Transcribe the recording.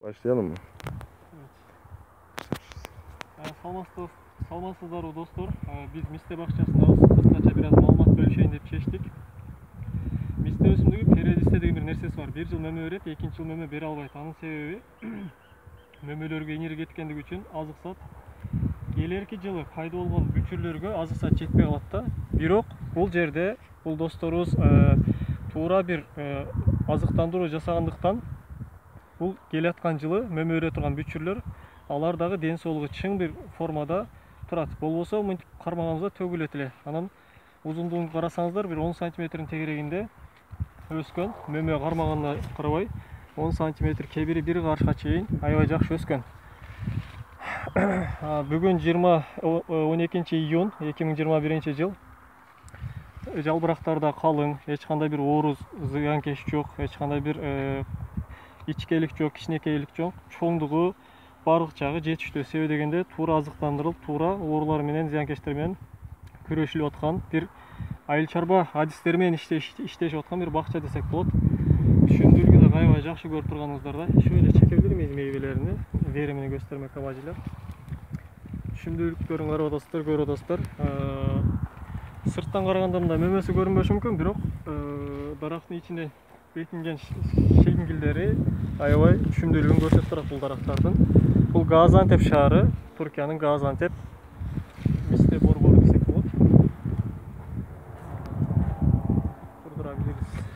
Başlayalım mı? Evet. Salmansızlar dostlar. Biz Miste Bakçasındayız. Kısaca biraz malumat bölüşeyin dep çeştik. Miste өсімдігі периодисте деген bir нәрсесі бар. Bir yıl meme өрет, екінші yıl meme бере албайт. Анын себеби мөмөлөргө энергия кеткендиги үчүн азык сат келерки жылы пайда болгон бүчүрлөргө азык сат жетпей калат да. Бирок бул жерде бул досторубуз туура бир азыктандыруу жасагандыктан бул келаткан жылы мөмө өрө турган бүчүрлөр алар дагы ден соолугу чың бир формада турат. Болбосо мынтип кармаганыбызда төгүлөт эле. Анан узундугун карасаңыздар бир 10 сантиметрдин тегерегинде өскөн, мөмө кармаганына карабай 10 сантиметр, кээ бир карышка чейин аябай жакшы өскөн. Бүгүн 12 июнь 2021 жыл. Жалбырактарда калың, эч кандай бир ооруз зыянкеш жок, эч кандай бир ичкелик жок, кичинекейлик жок. Чоңдугу барлык жагы жетиштүү. Себеби дегенде туура азыктандырылып, туура оорулар менен, зыянкечтер менен күрөшүлүп аткан бир айыл чарба адистери менен иштешип аткан бир бакча десек болот. Түшүндүрүүгү да аябай жакшы көрүп турганыңыздарда. Шöyle чекеbilir miyiz meyvelerini? Verimini göstermek amacıyla. Түшүндүрүктөрүн карап атасыздар, көрүп атасыздар. Сырттан караганда мында мөмөсү көрүнбөшү мүмкүн, бирок дарактын ичине бекинген шеңгилдери аябай түшүмдүүлүгүн көрсөтүп турат бул дарактардын. Бул Газиантеп шаары, Түркиянын Газиантеп Мисте борбору десек болот. Турдура билебиз.